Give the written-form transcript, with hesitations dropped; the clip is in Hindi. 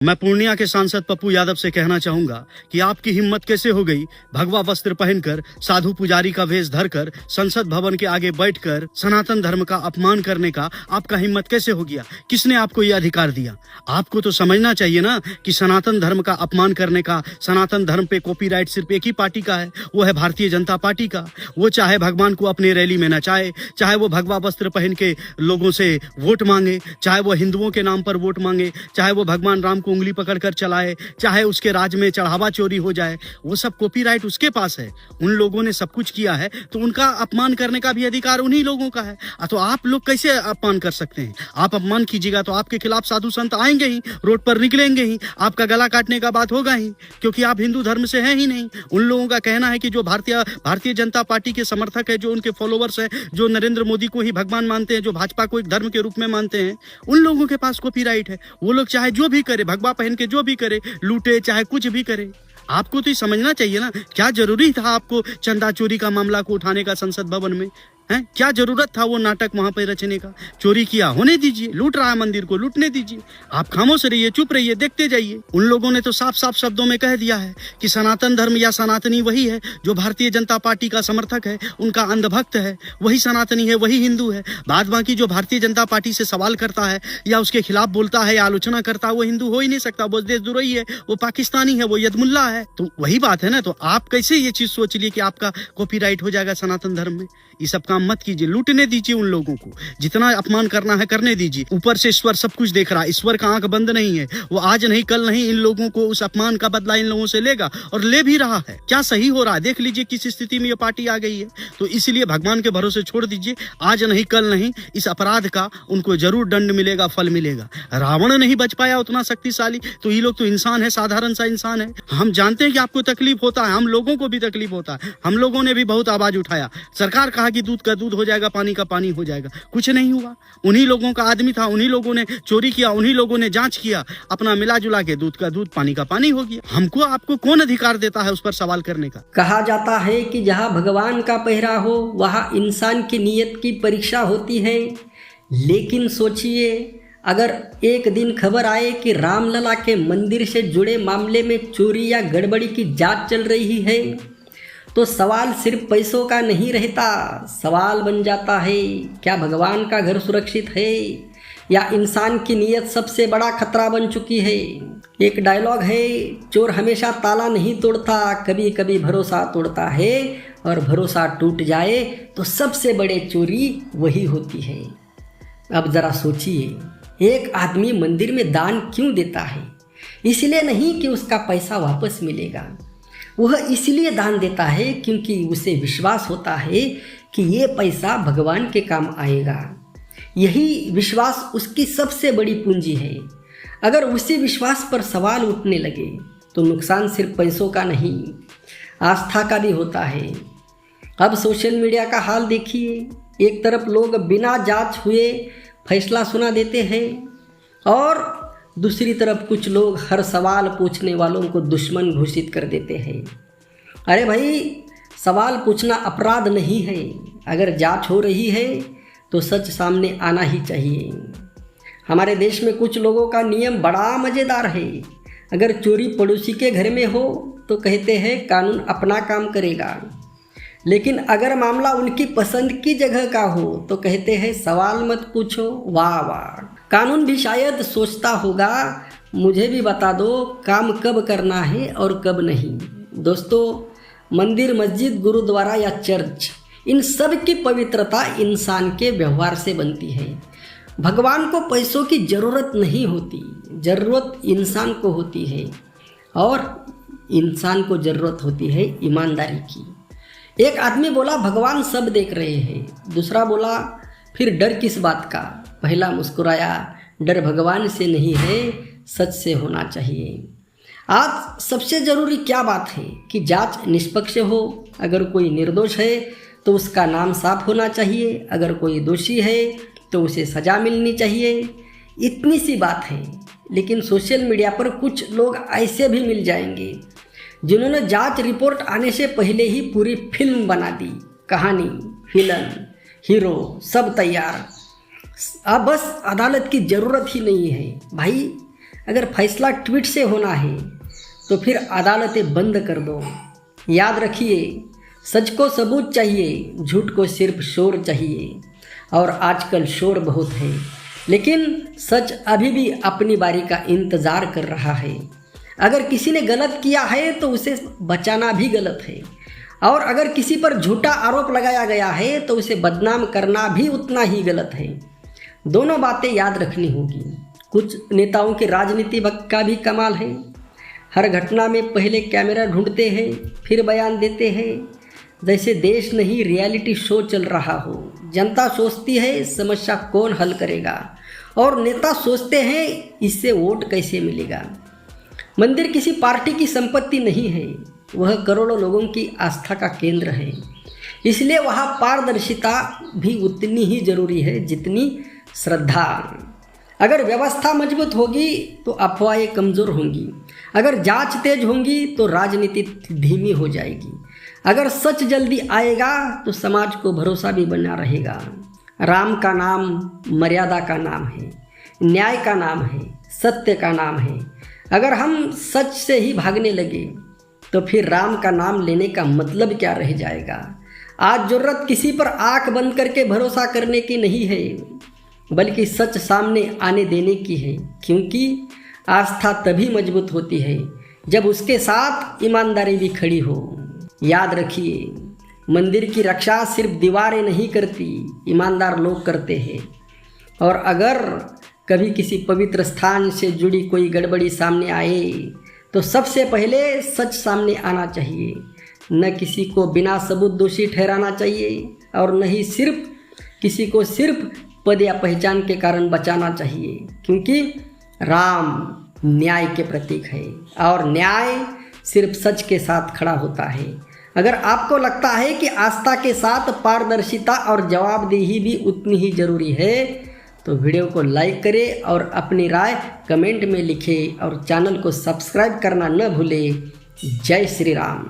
मैं पूर्णिया के सांसद पप्पू यादव से कहना चाहूंगा कि आपकी हिम्मत कैसे हो गई भगवा वस्त्र पहनकर साधु पुजारी का वेश धरकर संसद भवन के आगे बैठकर सनातन धर्म का अपमान करने का आपका हिम्मत कैसे हो गया? किसने आपको ये अधिकार दिया? आपको तो समझना चाहिए ना कि सनातन धर्म का अपमान करने का, सनातन धर्म पे कॉपीराइट सिर्फ एक ही पार्टी का है, वो है भारतीय जनता पार्टी का। वो चाहे भगवान को अपनी रैली में नचाए, चाहे वो भगवा वस्त्र पहन के लोगों से वोट मांगे, चाहे वो हिंदुओं के नाम पर वोट मांगे, चाहे वो भगवान राम को उंगली पकड़कर चलाए, चाहे उसके राज में चढ़ावा चोरी हो जाए, वो सब कॉपीराइट उसके पास है। उन लोगों ने सब कुछ किया है तो उनका अपमान करने का भी अधिकार उन्हीं लोगों का है। तो आप लोग कैसे अपमान कर सकते हैं? आप अपमान कीजिएगा तो आपके खिलाफ साधु संत आएंगे ही, रोड पर निकलेंगे ही, आपका गला काटने का बात होगा ही, क्योंकि आप हिंदू धर्म से हैं ही नहीं। उन लोगों का कहना है कि जो भारतीय जनता पार्टी के समर्थक है, जो उनके फॉलोवर्स है, जो नरेंद्र मोदी को ही भगवान मानते हैं, जो भाजपा को एक धर्म के रूप में मानते हैं, उन लोगों के पास कॉपीराइट है। वो लोग चाहे जो भी करे, भगवा पहन के जो भी करे, लूटे चाहे कुछ भी करे। आपको तो ये समझना चाहिए ना, क्या जरूरी था आपको चंदा चोरी का मामला को उठाने का संसद भवन में? हैं? क्या जरूरत था वो नाटक वहां पर रचने का? चोरी किया, होने दीजिए। लूट रहा है मंदिर को, लूटने दीजिए। आप खामोश रहिए, चुप रहिए, देखते जाइए। उन लोगों ने तो साफ साफ शब्दों में कह दिया है कि सनातन धर्म या सनातनी वही है जो भारतीय जनता पार्टी का समर्थक है, उनका अंधभक्त है, वही सनातनी है, वही हिंदू है। बाद बाकी जो भारतीय जनता पार्टी से सवाल करता है या उसके खिलाफ बोलता है या आलोचना करता है, वो हिंदू हो ही नहीं सकता, वो देशद्रोही है, वो पाकिस्तानी है, वो यदमुल्ला है। तो वही बात है ना। तो आप कैसे ये चीज सोच लिए कि आपका कॉपीराइट हो जाएगा सनातन धर्म में? ये सब काम मत कीजिए, लूटने दीजिए उन लोगों को। जितना अपमान करना है करने दीजिए। ऊपर से ईश्वर सब कुछ देख रहा है, ईश्वर का आंख बंद नहीं है। वो आज नहीं कल नहीं इन लोगों को उस अपमान का बदला इन लोगों से लेगा और ले भी रहा है। क्या सही हो रहा है देख लीजिए किस स्थिति में ये पार्टी आ गई है। तो इसलिए भगवान के भरोसे छोड़ दीजिए। आज नहीं कल नहीं इस अपराध का उनको जरूर दंड मिलेगा, फल मिलेगा। रावण नहीं बच पाया उतना शक्तिशाली, तो ये लोग तो इंसान है, साधारण सा इंसान है। हम जानते हैं कि आपको तकलीफ होता है, हम लोगों को भी तकलीफ होता है। हम लोगों ने भी बहुत आवाज उठाया। सरकार कहा कि दूध का दूध हो जाएगा, पानी का पानी हो जाएगा, कुछ नहीं हुआ। उन्हीं लोगों का आदमी था, उन्हीं लोगों ने चोरी किया, उन्हीं लोगों ने जांच किया, अपना मिला जुला के दूध का दूध पानी का पानी हो गया। हमको आपको कौन अधिकार देता है उस पर सवाल करने का? कहा जाता है कि जहाँ भगवान का पहरा हो वहाँ इंसान की नीयत की परीक्षा होती है। लेकिन सोचिए, अगर एक दिन खबर आए कि रामलला के मंदिर से जुड़े मामले में चोरी या गड़बड़ी की जांच चल रही है, तो सवाल सिर्फ पैसों का नहीं रहता। सवाल बन जाता है, क्या भगवान का घर सुरक्षित है या इंसान की नीयत सबसे बड़ा खतरा बन चुकी है? एक डायलॉग है, चोर हमेशा ताला नहीं तोड़ता, कभी कभी भरोसा तोड़ता है, और भरोसा टूट जाए तो सबसे बड़े चोरी वही होती है। अब ज़रा सोचिए, एक आदमी मंदिर में दान क्यों देता है? इसलिए नहीं कि उसका पैसा वापस मिलेगा, वह इसलिए दान देता है क्योंकि उसे विश्वास होता है कि ये पैसा भगवान के काम आएगा। यही विश्वास उसकी सबसे बड़ी पूंजी है। अगर उसी विश्वास पर सवाल उठने लगे तो नुकसान सिर्फ पैसों का नहीं, आस्था का भी होता है। अब सोशल मीडिया का हाल देखिए। एक तरफ लोग बिना जांच हुए फैसला सुना देते हैं और दूसरी तरफ कुछ लोग हर सवाल पूछने वालों को दुश्मन घोषित कर देते हैं। अरे भाई, सवाल पूछना अपराध नहीं है। अगर जांच हो रही है तो सच सामने आना ही चाहिए। हमारे देश में कुछ लोगों का नियम बड़ा मज़ेदार है। अगर चोरी पड़ोसी के घर में हो तो कहते हैं कानून अपना काम करेगा, लेकिन अगर मामला उनकी पसंद की जगह का हो तो कहते हैं सवाल मत पूछो। वाह वाह, कानून भी शायद सोचता होगा, मुझे भी बता दो काम कब करना है और कब नहीं। दोस्तों, मंदिर, मस्जिद, गुरुद्वारा या चर्च, इन सब की पवित्रता इंसान के व्यवहार से बनती है। भगवान को पैसों की ज़रूरत नहीं होती, ज़रूरत इंसान को होती है, और इंसान को ज़रूरत होती है ईमानदारी की। एक आदमी बोला भगवान सब देख रहे हैं, दूसरा बोला फिर डर किस बात का? पहला मुस्कुराया, डर भगवान से नहीं है, सच से होना चाहिए। आज सबसे ज़रूरी क्या बात है कि जांच निष्पक्ष हो। अगर कोई निर्दोष है तो उसका नाम साफ होना चाहिए, अगर कोई दोषी है तो उसे सज़ा मिलनी चाहिए। इतनी सी बात है। लेकिन सोशल मीडिया पर कुछ लोग ऐसे भी मिल जाएंगे जिन्होंने जांच रिपोर्ट आने से पहले ही पूरी फिल्म बना दी। कहानी, विलन, हीरो सब तैयार, अब बस अदालत की ज़रूरत ही नहीं है। भाई, अगर फैसला ट्वीट से होना है तो फिर अदालतें बंद कर दो। याद रखिए, सच को सबूत चाहिए, झूठ को सिर्फ शोर चाहिए। और आजकल शोर बहुत है, लेकिन सच अभी भी अपनी बारी का इंतज़ार कर रहा है। अगर किसी ने गलत किया है तो उसे बचाना भी गलत है, और अगर किसी पर झूठा आरोप लगाया गया है तो उसे बदनाम करना भी उतना ही गलत है। दोनों बातें याद रखनी होगी। कुछ नेताओं की राजनीति का भी कमाल है। हर घटना में पहले कैमरा ढूंढते हैं, फिर बयान देते हैं, जैसे देश नहीं रियलिटी शो चल रहा हो। जनता सोचती है समस्या कौन हल करेगा, और नेता सोचते हैं इससे वोट कैसे मिलेगा। मंदिर किसी पार्टी की संपत्ति नहीं है, वह करोड़ों लोगों की आस्था का केंद्र है। इसलिए वहाँ पारदर्शिता भी उतनी ही जरूरी है जितनी श्रद्धा। अगर व्यवस्था मजबूत होगी तो अफवाहें कमज़ोर होंगी। अगर जांच तेज होंगी तो राजनीति धीमी हो जाएगी। अगर सच जल्दी आएगा तो समाज को भरोसा भी बना रहेगा। राम का नाम मर्यादा का नाम है, न्याय का नाम है, सत्य का नाम है। अगर हम सच से ही भागने लगे तो फिर राम का नाम लेने का मतलब क्या रह जाएगा। आज ज़रूरत किसी पर आंख बंद करके भरोसा करने की नहीं है, बल्कि सच सामने आने देने की है। क्योंकि आस्था तभी मजबूत होती है जब उसके साथ ईमानदारी भी खड़ी हो। याद रखिए, मंदिर की रक्षा सिर्फ दीवारें नहीं करती, ईमानदार लोग करते हैं। और अगर कभी किसी पवित्र स्थान से जुड़ी कोई गड़बड़ी सामने आए तो सबसे पहले सच सामने आना चाहिए। न किसी को बिना सबूत दोषी ठहराना चाहिए, और न ही सिर्फ किसी को सिर्फ पद या पहचान के कारण बचाना चाहिए। क्योंकि राम न्याय के प्रतीक है, और न्याय सिर्फ सच के साथ खड़ा होता है। अगर आपको लगता है कि आस्था के साथ पारदर्शिता और जवाबदेही भी उतनी ही जरूरी है तो वीडियो को लाइक करें और अपनी राय कमेंट में लिखें, और चैनल को सब्सक्राइब करना न भूलें। जय श्री राम।